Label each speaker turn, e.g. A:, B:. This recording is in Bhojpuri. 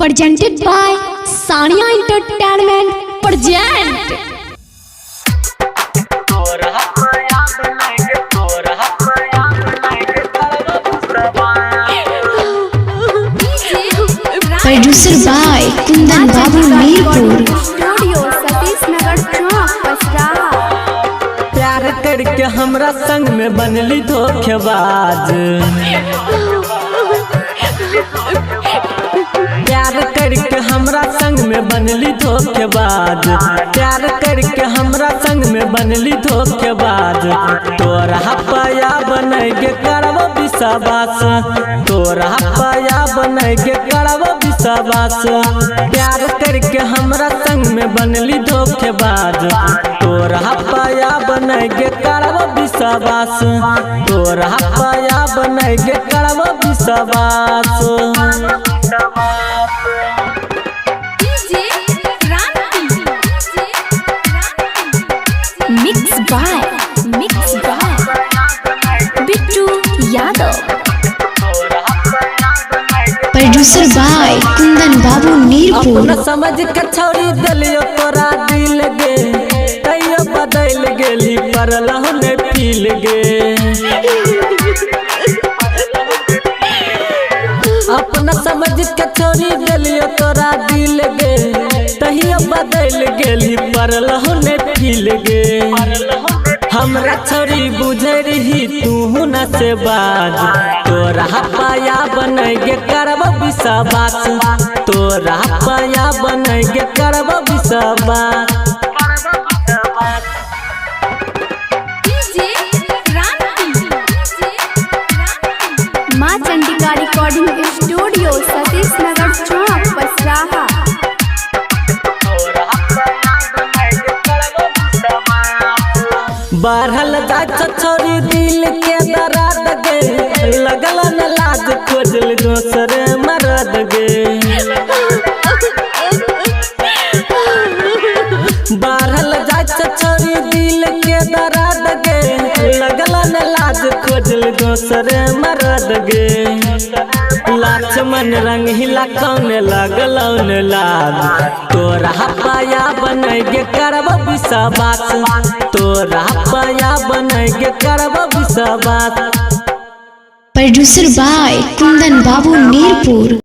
A: presented by Sania Entertainment present producer by Kundan Babu Mirpur
B: studio Satish नगर चौक पसराहा।
C: प्यार करके हमरा संग में बनली धोखेबाज। प्यार करके हमरा संग में बनली धोखेबाज। प्यार करके हमरा संग में बनली धोखेबाज। तोरा पाया बनैगे करब विश्वास। तोरा पाया बनैगे करब विश्वास। प्यार करके हमरा संग में बनली धोखेबाज। तोरा पाया बनैगे करब विश्वास। तोरा पाया बनैगे करब विश्वास।
A: mixed by Bittu Yadav producer by Kundan Babu Mirpur
C: अपना समझ के छोड़ी दिलियो तोरा दिल गे। तैयो बदल गेली पर लहने पील गे। अपना समझ के छोड़ी दिलियो तोरा दिल गे। तैयो बदल गेली पर लहने पील गे। हमरा छोरी बुझे रही तू न से बाज। तोरा पाया बनैगे करब विश्वास। तोरा पाया बनैगे करब विश्वास।
B: माँ चंडिका रिकॉर्डिंग स्टूडियो सतीश नगर चौक पसराहा।
C: बढ़ल जात छोरी दिल के दर्द गे। लगल न लाज खोजल दोसर मरद गे। बढ़ल जात छोरी दिल के दर्द गे। लगल न लाज खोजल दोसर मरद गे। लक्ष्मण रंग हिला कौन लगल लाज। तोरा पाया बनैगे करब विश्वास। तोरा पाया बनैगे करब विश्वास।
A: producer by Kundan Babu Mirpur